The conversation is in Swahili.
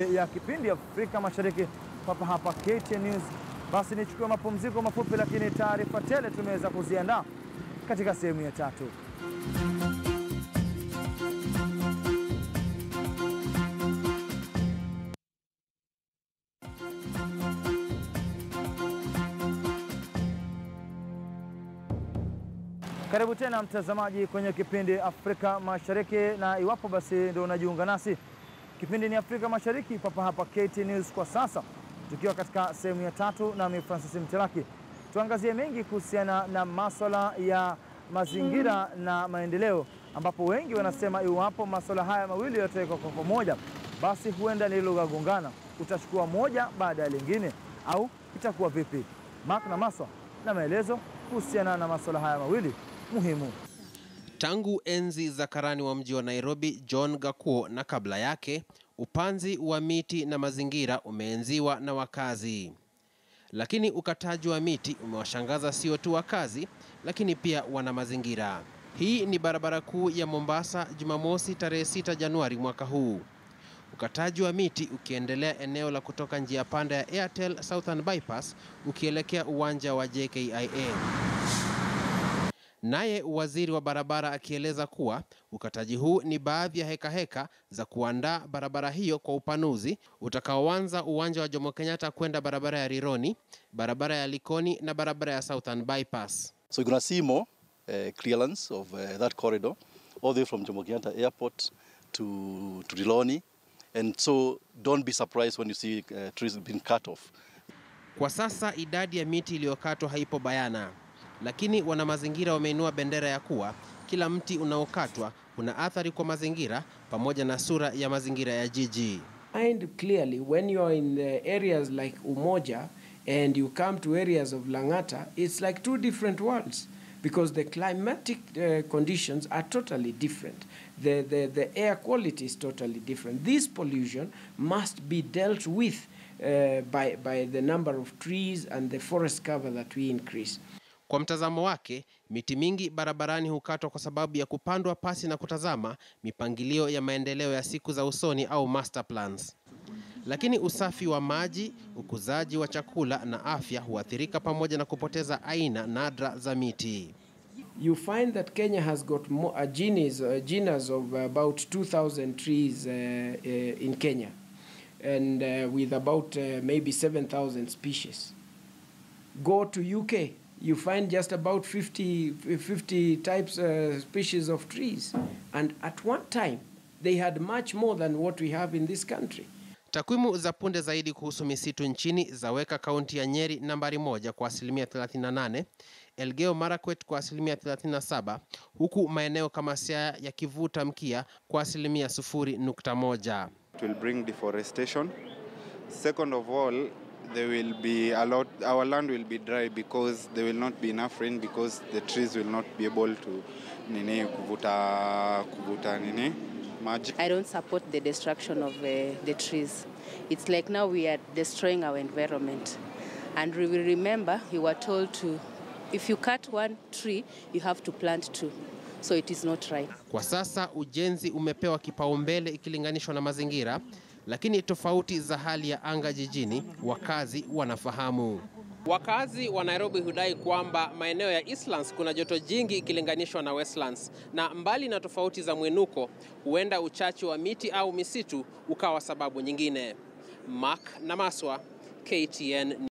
ya kipindi Afrika Mashariki papa hapa KTN News. Basi nichukue mapumziko mafupi, lakini taarifa tele tumeweza kuziandaa katika sehemu ya tatu. Karibu tena mtazamaji kwenye kipindi Afrika Mashariki, na iwapo basi ndio unajiunga nasi, kipindi ni Afrika Mashariki papa hapa KTN News kwa sasa, tukiwa katika sehemu ya tatu na mimi Francis Mtelaki. Tuangazie mengi kuhusiana na masuala ya mazingira na maendeleo, ambapo wengi wanasema iwapo masuala haya mawili yatawekwa kwa pamoja, basi huenda ni lugha gongana, utachukua moja baada ya lingine, au itakuwa vipi? Mark na Maswa na maelezo kuhusiana na masuala haya mawili muhimu. Tangu enzi za karani wa mji wa Nairobi John Gakuo na kabla yake, upanzi wa miti na mazingira umeenziwa na wakazi. Lakini ukataji wa miti umewashangaza sio tu wakazi, lakini pia wana mazingira. Hii ni barabara kuu ya Mombasa Jumamosi tarehe 6 Januari mwaka huu. Ukataji wa miti ukiendelea eneo la kutoka njia panda ya Airtel Southern Bypass ukielekea uwanja wa JKIA. Naye waziri wa barabara akieleza kuwa ukataji huu ni baadhi ya heka za kuandaa barabara hiyo kwa upanuzi utakaoanza uwanja wa Jomo Kenyatta kwenda barabara ya Rironi, barabara ya Likoni na barabara ya Southern Bypass. So you're going to see more clearance of that corridor all the way from Jomo Kenyatta Airport to Riloni, and so don't be surprised when you see trees being cut off. Kwa sasa idadi ya miti iliyokatwa haipo bayana, lakini wana mazingira wameinua bendera ya kuwa kila mti unaokatwa una athari kwa mazingira pamoja na sura ya mazingira ya jiji. And clearly when you are in the areas like Umoja and you come to areas of Langata, it's like two different worlds, because the climatic conditions are totally different. The air quality is totally different. This pollution must be dealt with by the number of trees and the forest cover that we increase. Kwa mtazamo wake, miti mingi barabarani hukatwa kwa sababu ya kupandwa pasi na kutazama mipangilio ya maendeleo ya siku za usoni au master plans. Lakini usafi wa maji, ukuzaji wa chakula na afya huathirika pamoja na kupoteza aina nadra za miti. You find that Kenya has got a genus of about 2,000 trees in Kenya, and with about maybe 7,000 species. Go to UK, you find just about 50 types species of trees, and at one time they had much more than what we have in this country. Takwimu za punde zaidi kuhusu misitu nchini zaweka kaunti ya Nyeri nambari 1 kwa 38%, Elgeyo Marakwet kwa 37%, huku maeneo kama Siaya yakivuta mkia kwa 0.1%. It will bring deforestation. Second of all, there will be our land will be dry because there will not be enough rain, because the trees will not be able to kuvuta maji. I don't support the destruction of the trees. It's like now we are destroying our environment. And we will remember, you were told to, if you cut one tree, you have to plant two. So it is not right. Kwa sasa ujenzi umepewa kipaumbele ikilinganishwa na mazingira, lakini tofauti za hali ya anga jijini wakazi wanafahamu. Wakazi wa Nairobi hudai kwamba maeneo ya Eastlands kuna joto jingi ikilinganishwa na Westlands, na mbali na tofauti za mwinuko, huenda uchache wa miti au misitu ukawa sababu nyingine. Mark na Maswa, KTN.